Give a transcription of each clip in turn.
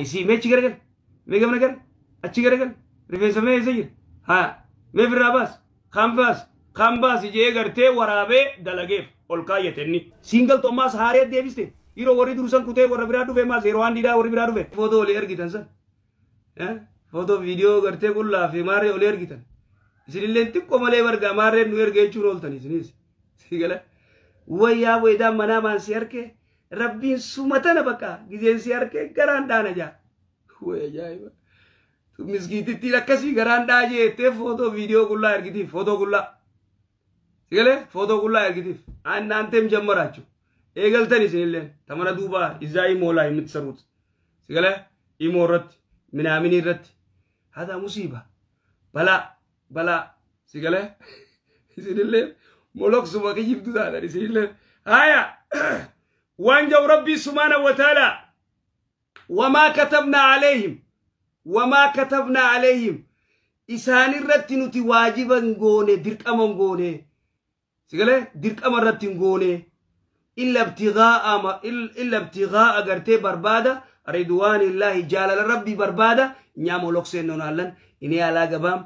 سي ميتش غرغل ميغم نغر اتشي غرغل ريفين سمي يسجل ها مي في الراباس خامباس يجي غرتي ورابه دلغيف اولكايتني سينجل توماس هاريت ديفيستي يرو وري دروسان كوتي ور برادو فيما زيرو اندي دا ور برادو في فوتو لير غيتن سن ها فوتو فيديو غرتي كولا في ماري اولير غيتن سيلين تيكو مالي ورغا ماري نوير غيچو رولتني سنيس سيغلا ويا ويدا منا مان سيركي ربي سومتنا بقى جيزين سيركي غران دانا جا ويا جاي مسكيتي تيلا كسي غران داجي تي فوتو فيديو كولا ارغيتي فوتو كولا سيغلا فوتو كولا ارغيتي ان انتم جمراچو ايغلتني سيلين تمنا دوبا ازاي مولا يمتسروت سيغلا يمورت منامني رت هذا مصيبه بلا سيغلا سيلين مولوك سما كيجيب دانا سيلين هيا وانجو ربي سبحانه وتعالى وما كتبنا عليهم إسان الرتين واجبا غوني درك أمام غوني سيقول درك أمام الرتين غوني إلا ابتغاء أغرتي بربادة رضوان الله جلال ربي بربادة نعمو لوكسين نونالن إني على قبام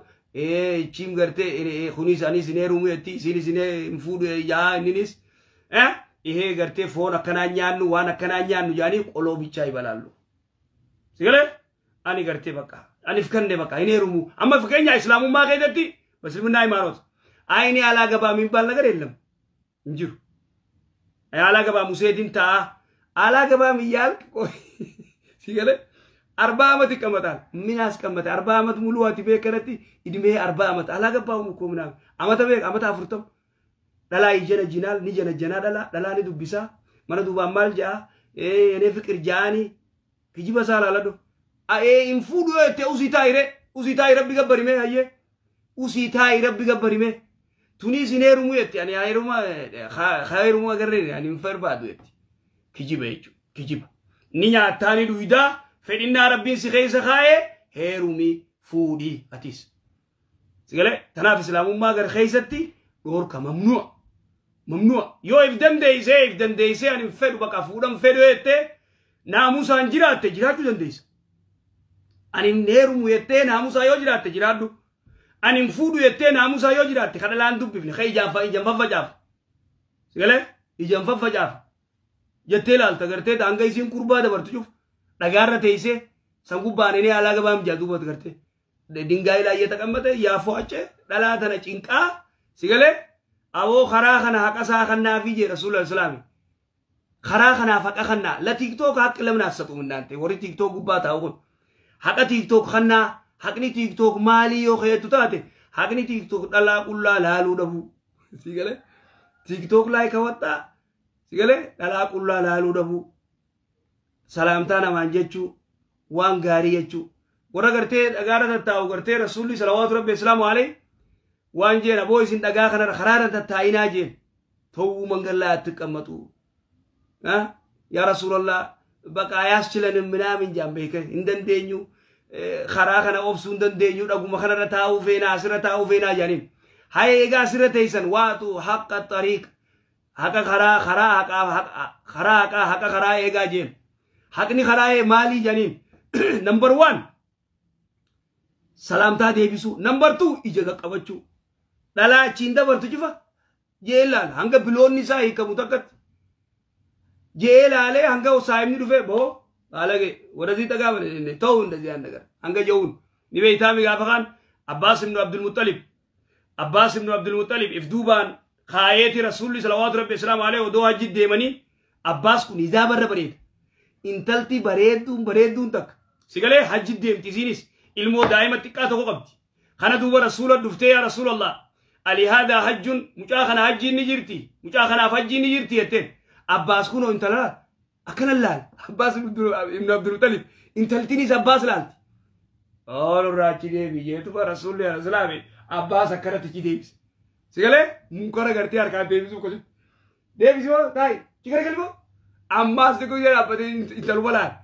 چيم غرتي خونيس أني سنة رومي أتي سنة مفود يا نينيس إيه غرتي فون أكنا نيانو وانا كنا نيانو يعني قلو بيچاي بلالو سيقول أني غرتي بقى أني فكرني بقى إني رومو أما فكرني إسلامو ما كيدتي بس من ناي ماروت أيني على قبام ميبال نغر إلم نجيرو على قبام مسيدين تا على قبام يال سيقول 4 عمت كمتال مناس كمت 4 عمت ملواتي بيكرتي إدمي 4 عمت على قبام مكومنا عمت بيك عمت أفرطم دلا يجنا جنال نجنا جنا دلا ندو بيسا mana duba malja ene fikir jani kijiba sala lado infudu te usitaire biga barime haye usitaire biga barime tunisi neru muyet yani ayruma khairuma garre yani mfarbadu yet kijiba yechu kijiba ninya tani duida fedinna rabbin si khaysa khaye herumi fudi atis sigale tanaf islamu ma gar khaysati dor ka ممنوع يو افدم ديسي يعني فدو بقى فودم فدو يته ناموس انجرات تجراتو دنديس اني نيرو ميته ناموس ايو جرات تجراتو اني فودو يته ناموس ايو جرات خدلان دوب بن خي جافا يجنفا جاف سيغله يجنفا جاف يتلال تغرتي دانغاي سين قربا دبرت شوف دغاره تيسه سنغو بانني على غبام جادو بوت غرتي دينغاي لا يتقمته يافوچه دلاتنا چينقا سيغله أبو خراخنا حقا خنا في جي رسول الله السلام خراخنا فقا خنا لا تيك توك حق لمنا ستو من دانتي وري تيك توك باتا أقول حقا تيك توك خنا حقني تيك توك مالي يو خيتو تاتي حقني تيك توك دلا قلا لالو دبو سيغلي تيك توك لاي كوتا سيغلي دلا قلا لالو دبو سلامتانا مانجچو وان غاري يچو ورا غرتي اغارا تاو غرتي رسول الله صلوات ربي السلام عليه وانجين ابوي سين دغا خنا خرارن تتاينا جين تو منغلا تقمطو يا رسول الله بقى ياسچلن منامن جامبيك اندندينو خرا خنا اوبسو اندندينو دغو مخنا تاو فينا اسره تاو فينا جانين هاي ايغا اسره تيسن واتو حق الطريق حق خرا ايغا جين حقني خرا مالي جانين نمبر 1 سلامتا ديبيسو نمبر 2 ايجا قبچو دلا چیندا برتو جفا جيلال هنگا بلون نساء كمتكت جيلال هنگا وسايم ندفه بو على ورزي تقابل تو ندي نغر هنگا جون نبي تامي غافخان عباس بن عبد المطلب افدوبان خايتي رسول الله صلى الله عليه وسلم عليه ودو حج ديمني عباس کو نزا بر بريد انتلتي بريدون تك سيغله حج ديم تزينيس علمو دائما تقاتو قبدي خنا دوبا رسول دفته يا رسول الله علي هذا حج مجاخنا حج نجرتي مجاخنا حج نجرتي يتن عباس كونو انتلا اكن الله عباس ابن عبد المطلب انتلتني عباس لانت اور راچي دي بيجيتو رسول الله صلى الله عليه وسلم عباس اكرت كي ديس سيغله مكره غرتي اركا ديبيسو كو ديبيسو تاي چيكره كلبو عماس دكو يا ابدي انتلو بلا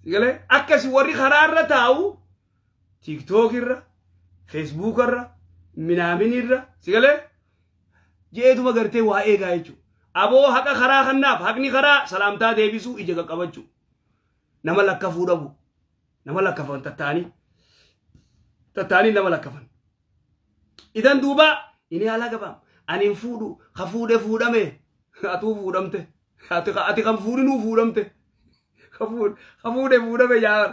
سيغله اكسي وري خرار تاو تيك توك الرا فيسبوك الرا منامين الرا سيغله جيتو مغرتي وايغا يچو ابو حق خرا خناف حقني خرا سلامتا ديبيسو ايجا قبچو nama lakkafuu dhabu nama lakkafan tattaanii nama lakkafan idan duuba ini haala gabaam ani fuudhu ka fuudhame atuu fuudhamte ati kan fuudhinuu fuudhamte ka fuudhame yaar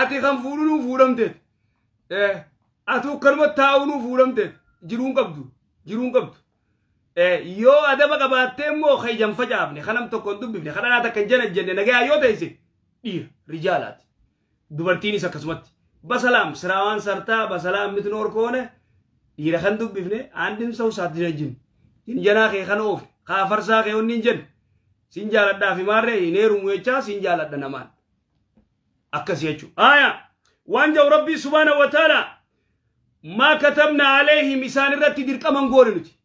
ati kan fuudhinuu fuudhamte atuu kanuma taa'unuu fuudhamte jiruun qabdu yoo adaba qabaattee immoo khayjan facaafne kanam tokkon dubbifne kadhanaata kan jenne nagaa yoo ta'ise dhiira rijaalaati dubartiinis akkasumatti basalaam siraawaan sartaa basalaam mitnoor koone dhiira kan dubbifne aandin sau saatti jajjin janaa kee kan oofe kaa farsaa kee onni hin jenne sin jaaladhaa fi maarree hineerumu jechaa sin jaaladha namaan akkas jechuu aya waan jau rabbii subhaanahu wa ta'ala maa katabna alayhim isaan irratti dirqaman goone nuti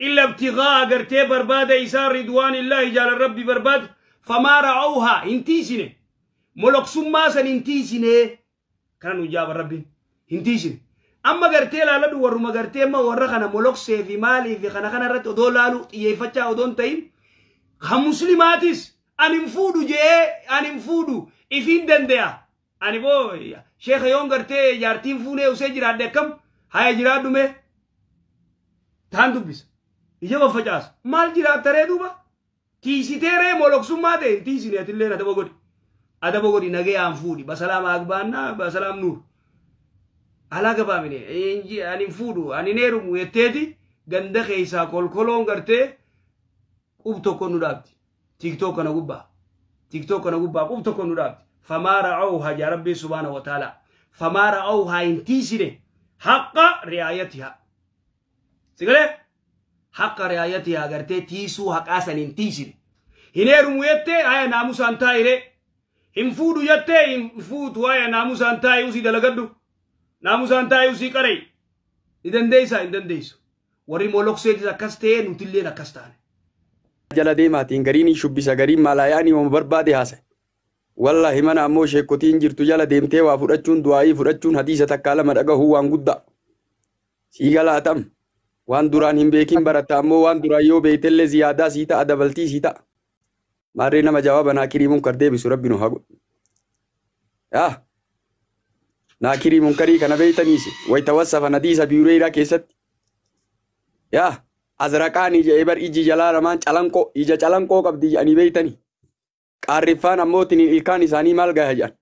إلا ابتغاء قرتي بربادة إسار رضوان الله جال الرب برباد فما رعوها انتيسنه ملوك سماسا انتيسنه كانوا جاب الرب انتيسنه أما قرتي لا لدو ورما قرتي ما ورخنا ملوك سيفي مالي في خنا رت أدول لالو يفتح أدون تايم خمسلماتيس أنا مفودو أنا إفين دنديا أنا بوي شيخ يوم قرتي جارتين فونه وسجر عدكم هاي جرادو مه تاندو بس إجابة فجأة مال جرا تريدوبا تيسي ترى مولك سماده تيسي نتيلنا ada bogori nage amfudi basalam agbana basalam nur ala gaba mine enji ani fudu ani neru mu yetedi ganda kaysa kolkolon garte ubto konu dabti tiktok kana gubba ubto konu dabti famara au haja rabbi subhanahu wa ta'ala famara au ha intisire haqqa riayatiha sigale haqqa riayatiha garte tisu haqasan intisire hineru mu yette aya namusan taire Infudu yatte infutu aya namusan ta'i usi dalagaddu namusan ta'i usi qaray idandeysa wari molokseeti akaste nutilleen akastane jala deemaatiin gariin shubbisa gariin malayaani wama barbaade haase wallahi mana ammoo sheekotiin jirtu jala deemtee waa fudhachuun du'aa'ii fudhachuun hadiisa takkaa lama dhagahu waan guddaa sii galaatam waan duraan hin beekin baratta ammoo waan duraan yoo beeytellee ziyaadaa sii ta'a dabaltii sii ta'a ماري نما جواب ناكري منكر دي بسو ربنا هاقو ناكري منكري كان بيتنيسي ويتوصف نديسة بيوريرا كيست أزرقاني جايبر إجي جلا رمان چلنكو إجا چلنكو قبدي أني بيتني قارفان أموتني إلكاني ساني مال غايجان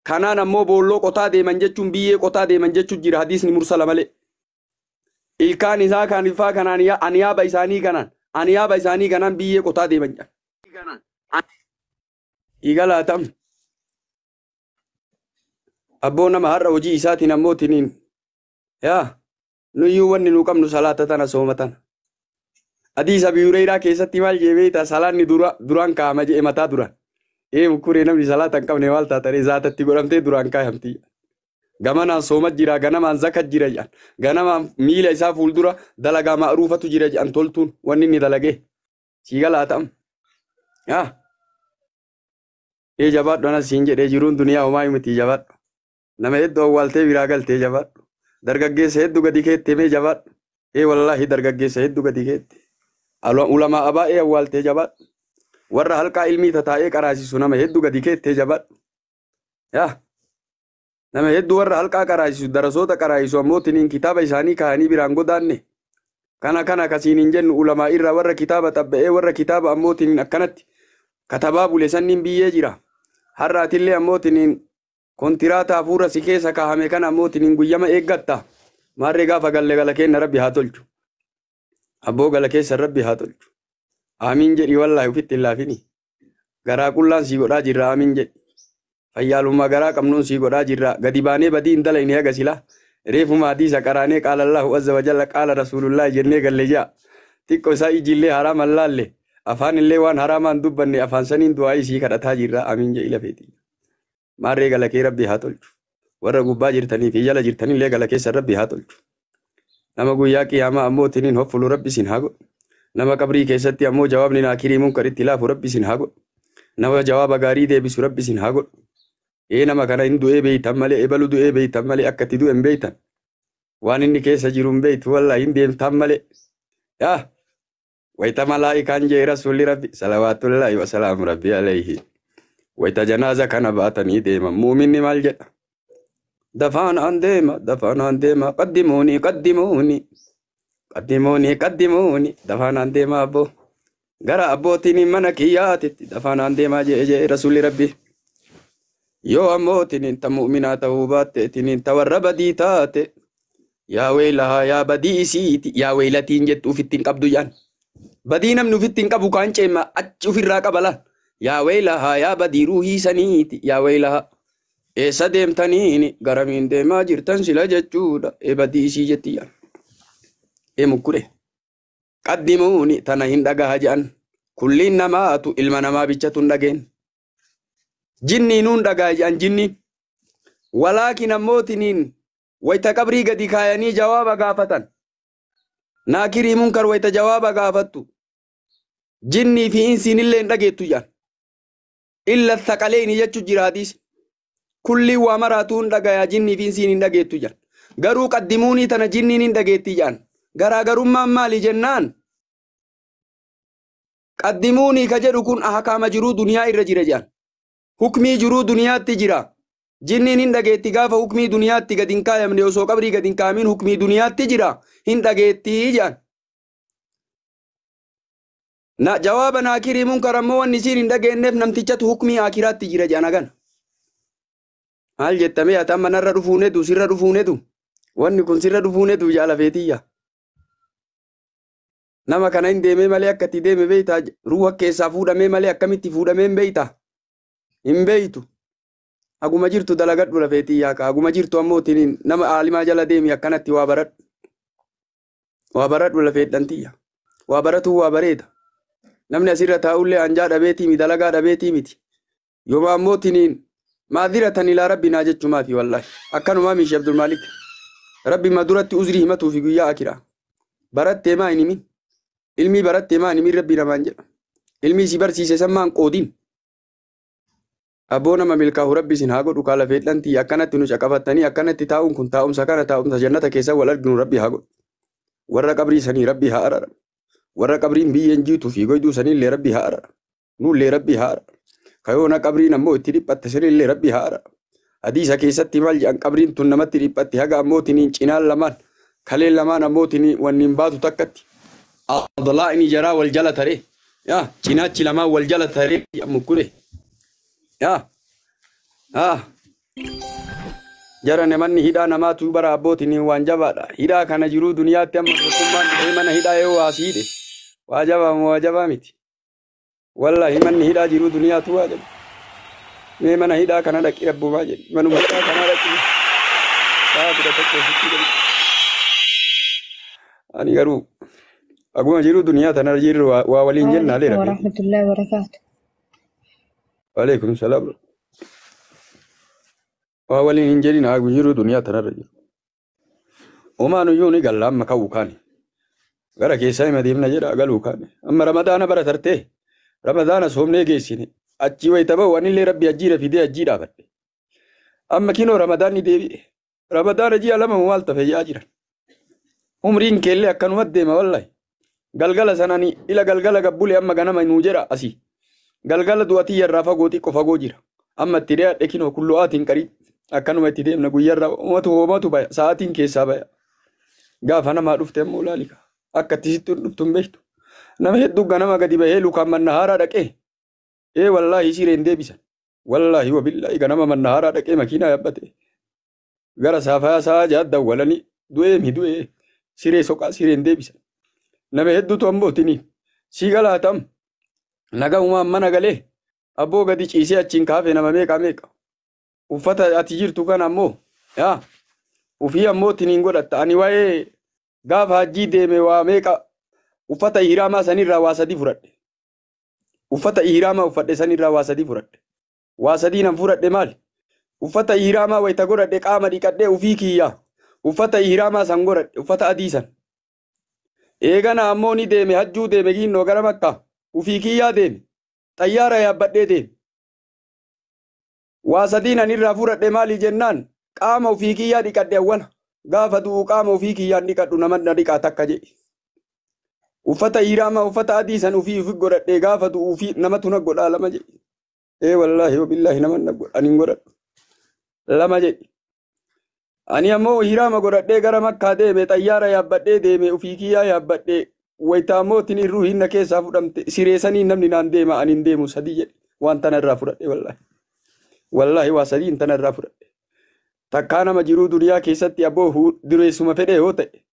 كانان أمو بولو قطا دي منجچون بيه قطا دي منجچون جير حديثني مرسل ملي إلكاني سا كان رفا كانان أنيا بيساني كانان بيه قطا دي منجان igalatam abona mahar hoji isati namotinin nuyu wanni nu qabnu salata tana somatan hadisa biureira keessatti mal jebeeta salanni duran kaama je mata duran mukure namni salatan qabne walta tare zaatatti godhamte duran kaayamti gamanan somat jira ganaman zakat jira jan ganaman miila isa fuldura dalaga ma'rufatu jira jan toltun wanni ni dalage sigalatam jabat dona sinje de jirun dunia umay mati jabat nama heddo walte viragal te jabat dargagge se heddu gadi kette me jabat wallahi dargagge se heddu gadi kette ulama aba walte jabat warra halqa ilmi tatae qarasi sunama heddu gadi kette jabat nama heddu warra halqa qarasi darasota qarasi amotinin kitaba isani kaani birango danne kana kasinin jennu ulama irra warra kitaba tabbe warra kitaba amotinin akkanatti kataba bulesannin biye jira harratillee ammootiin kontiraataa fuura si keessa kaahame kana ammootiin guyyama eeggatta maarree gaafa galle gala kenna rabbi haa tolchu abboo gala keessa rabbi haa tolchu amiin jedhi wallahi ufitti hin laafini garaa qullaan sii godhaa jirra amiin jedhi fayyaalummaa garaa qabnuun sii godhaa jirra gadi baanee badii hin dalayne haga silaa reefuma hadiisa qaraanee qaala allahu azza wa jalla qaala rasuulullaahi jennee galle jaa xiqqoo isaa ijillee haraama laalle afaan illee waan haraamaan dubbanne afaan saniin du'aa isii kadhataa jirra amiin jedhi lafeeti maarree gala kee rabbi haa tolchu warra gubbaa jirtanii fi jala jirtanii illee gala keessa rabbi haa tolchu nama guyyaa qiyaamaa ammoo tiniin hoffulu rabbi isin haa godhu nama qabrii keessatti ammoo jawaabni naakirii munkaritti laafu rabbi isin haa godhu nama jawaaba gaarii deebisu rabbi isin haa godhu nama kana hin du'ee beeytan malee ebalu du'ee beeytan malee akkatti du'en beeytan waan inni keessa jiru hin beeytu wallahi hin deemtan malee ويتم ملائكة جاء رسول ربي صلوات الله وسلام ربي عليه wayta janaaza kana baatanii deeman muuminni maal jedha dafaanaan deema qaddimuuni dafaanaan deema abboo gara abbootiin mana kiyyaatitti dafaanaan deemaa jee rasuulli rabbi yoo ammootiin ta mu'minaa ta'uu baatteetiin ta warra badii taate yaa weelahaa yaa badii isiiti yaa weelatiin jettu ufittiin qabdu jaan badii namni ufittiin qabu kaan ceema achi ufirraa qabalaan yaa weelahaa yaa badii ruuhii saniiti yaa weelahaa eessa deemtaniini garamiin deemaa jirtan sila jechuudha badii isii jetti jaan mukkure qaddimuuni tana hin dhagaha jedhan kulliin namaatu ilma namaa bichatu hin dhageen jinniinuun dhagaha jedhan jinniin walaakin ammootiniin wayta qabrii gadi kaayanii jawaaba gaafatan naakirii munkar wayta jawaaba gaafattu jinnii fi insiin illee hin dhageettu jedhan illa thaqaleeni jechu jiraatiis kulli waa maraatuun dhagaya jinnii fi insiin hin dhageettu jedhan garuu qaddimuunii tana jinniin hin dhageetti jedhan garaagarummaan maali jennaan qaddimuunii ka jedhu kun ahkaama jiruu duniyaa irra jira jedhan hukmii jiruu duniyaatti jira jinniin hin dhageetti gaafa hukmii duniyaatti gad hin kaayamne osoo qabrii gad hin kaamin hukmii duniyaatti jira hin dhageetti jedhan na jawaaba naakirii munkar ammoo wanni isiin hin dhageenneef namtichatu hukmii akiraatti jira jedhan agan maal jettame ati amma narra dhufuunetu sirra dhufuunetu wanni kun sirra dhufuunetu jaalafeetiyya nama kana hin deemee malee akkatti deeme beeyta ruuha keessaa fuudhamee malee akkamitti fuudhamee hin beeyta hin beeytu aguma jirtu dalagadhu lafeetiyyaa ka aguma jirtu ammootiin nama aalimaa jala deemi akkanatti waa baradhu lafeedhantiyya waa baratu waa bareeda namni asirra taa'ullee anjaa dhabeetii mi dalagaa dhabeetii miti yooma ammootiin maadhiratan ilaa rabbinaa jechumaafi wallahi akkanumaa miishi Abdul Malik rabbi maduratti uzrii himatuufi guyyaa akiraa barattee maa hin himin ilmii barattee maa hin himin rabbi namaan jedha ilmii si barsiise sammaan qoodin abboo nama milkaahu rabbi sin haa godhu kaala fedhantii akkanatti nu caqafattanii akkanatti taa'uun kun taa'umsa kana taa'umsa jannata keessa wal arginu rabbi haa godhu warra qabrii sanii rabbi haa arara warra qabriin biyyeen jiituu fi goyduu saniillee rabbi haa arara nuullee rabbi haa arara kayoona qabriin ammoo itti dhiphatte saniillee rabbi haa arara hadiisa keessatti maal jedhan qabriin tun namatti dhiphatti haga ammootiniin cinaan lamaan kaleen lamaan ammootiniin wanniin baatu takkatti adlaa'ini jaraa wal jala taree yaa cinaachi lamaan wal jala taree mukkure jara namanni hidhaa namaatu bara abbootiin waan jabaadha hidhaa kana jiruu duniyaatti amma tokkummaan dhufee mana hidhaa yoo waasiidhe waa jabaa miti wallahi manni hidhaa jiruu duniyaatu waa jaba mee mana hidhaa kana dhaqi rabbumaa jedhi manuma hidhaa kana dhaqi saa fida tokko sitti jedhi ani garuu aguma jiruu duniyaa tana jirru waa waliin jennaa leera warahmatullahi wabarakatuh waalaikum salaam waa waliin hin jedhin aguma jiruu duniyaa tana jiru omaanuyyuu ni galla amma ka'uu kaani gara keessaa hima deemna jedha galuu kaani amma ramadaana bara tartee ramadaana soomnee geessine achi wayita ba'u anillee rabbi ajjiira fidee ajjii dhaabadhe amma kinoo ramadaanni deebi'e ramadaana ji'a lama maal tafe ji'aa jiran umriin keellee akkanumatti deema wallahi galgala sanani ila galgala gabbule amma ganama nuu jedha asii galgala du'atii yarraa fagoo xiqqoo fagoo jira amma itti dhiyaadhe kinoo kullu'aatiin qarii akkanuma itti deemna guyyarraa hoomatu baya sa'aatiin keessaa baya gaafa namaa dhufte ammoo laalika akka ittisitti dhuftu hin beektu nama hedduu ganama gadi bahee lukaan mannahaaraa dhaqee wallahi sireen deebisan wallahi wabillahi ganama mannahaaraa dhaqee makiinaa yaabbate gara saafayaa saa jaadda walanii du'ee siree soqaa sireen deebisan nama hedduutu ambootini sii galaatam nagaumaan mana galee abboo gadi ciisee achiin kaafee nama meeqa uffata ati jirtu kan ammoo ufii ammootiniin godhatta ani waa'ee gaafa hajjii deeme waa meeqa uffata ihraamaa sanirraa waa sadii fudhadhe uffata ihraamaa uffadhe sanirraa waa sadii fudhadhe waa sadii nan fudhadhe maali uffata ihraamaa wayita godhadhe qaama dhiqadhe ufii kiyyaa uffata ihraamaa san godhadhe uffata adii san eegana ammoo ni deeme hajjuu deeme ginnoo gara makkaa ufii kiyyaa deeme xayyaara yaabbadhee deeme waa sadii nan irraa fudhadhe maali jennaan qaama ufii kiyyaa dhiqadhe awwala gaafa du'u qaama ufii kiyyaan dhiqadhu namanna dhiqaa takka jedhe uffata ihraamaa uffata adii san ufii godhadhe gaafa du'u ufii namatu na godhaa lama jedhe wallahi wabillahi naman anin godhadhu lama jedhi ani ammoo hiraama godhadhee gara makkaa deeme xayyaara yaabbadhee deeme ufii kiyyaa yaabbadhee waytaammootiin irruu hinna keessaa fudhamte sireessanii namni naan deema anin deemu sadii jedhe waan tana irraa fudhadhe wallahi waa sadii tana irraa fudhadhe takkaa nama jiruu duniyaa keessatti abboo dureessuma fedhee yoo ta'e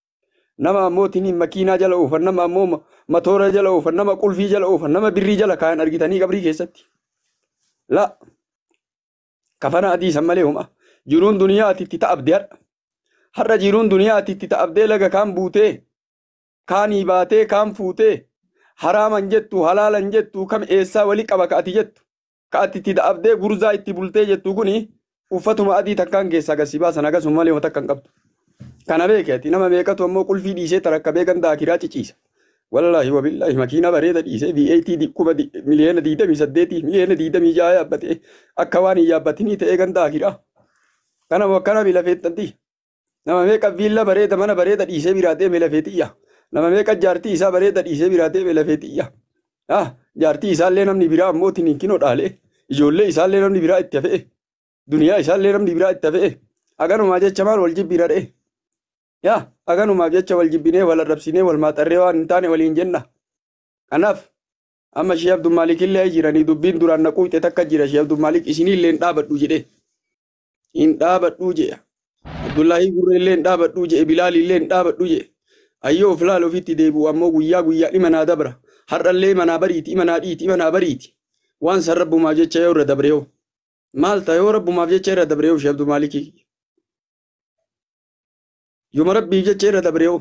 nama ammootiin makiinaa jala oofan nama ammoo matoora jala oofan nama qulfii jala oofan nama birrii jala kaan argitanii qabrii keessatti la kafana adii san malee homa jiruun duniyaa atitti ta'abdee har'a jiruun duniyaa atitti ta'abdee laga kaan buutee kaanii baatee kaan fuutee haraaman jettu halaalan jettu kam eessaa wali qaba ka'ati jettu ka'atitti ta'abdee gurzaa itti bultee jettu kuni uffatuma adii takkaan keessaa gasi baasan akkasuma malee homa takkan qabdu kana beekati nama meeqatu ammoo qulfii dhiisee tarakkabee ganda akiraa ciciisa wallahi wabillahi makiina bareeda dhiisee VAT kuma miliyoona 28 miliyoona 26 yaabbatee akka waan hin yaabbatinii ta'ee ganda akiraa kana wakkana bila feettanti nama meeqa viilla bareeda mana bareeda dhiisee biraatee mela feetiyya nama meeqa jaartii isaa bareeda dhiisee biraatee mela feetiyya jaartii isaallee namni biraa ammoo tininkino dhaalee ijoollee isaallee namni biraa itti hafee duniyaa isaallee namni biraa itti hafee aganumaa jecha maal wal jibbira dhee aganumaaf jecha wal jibbinee wal arrabsinee wal maaxarree waan hin taane waliin jenna kanaaf amma Sheikh Abdul Malik illee jiranii dubbiin duraan naquu ite takka jira Sheikh Abdul Malik isinillee hin dhaabadhu jedhee hin dhaabadhu jedhe Abdullahi Gurree illee hin dhaabadhu jedhe Bilaal illee hin dhaabadhu jedhe ayyoo of laal ofitti deebi'u ammoo guyyaa dhima naa dabra har'allee manaa bariiti manaa dhiiti manaa bariiti waan san rabbumaaf jecha yoo irra dabreewu maal ta'e yoo rabbumaaf jecha irra dabreewu Sheikh Abdul Malik yooma rabbiif jecha irra dabreewu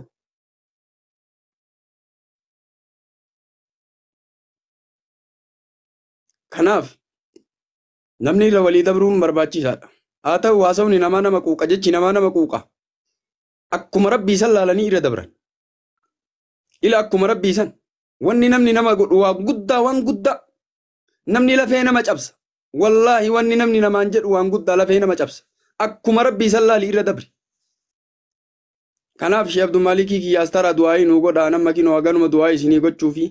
kanaaf namni irra walii dabruun barbaachisaadha haa ta'u haasawni namaa nama quuqa jechi namaa nama quuqa akkuma rabbii san laalanii irra dabran ila akkuma rabbii san wanni namni nama godhu waan guddaa namni lafee nama cabsa wallahi wanni namni namaan jedhu waan guddaa lafee nama cabsa akkuma rabbii san laali irra dabri kanaaf Sheikh Abdul Malik kiyyaas tara du'aa nu godhaa nama kinoo ganuma du'aa isinii gochuufi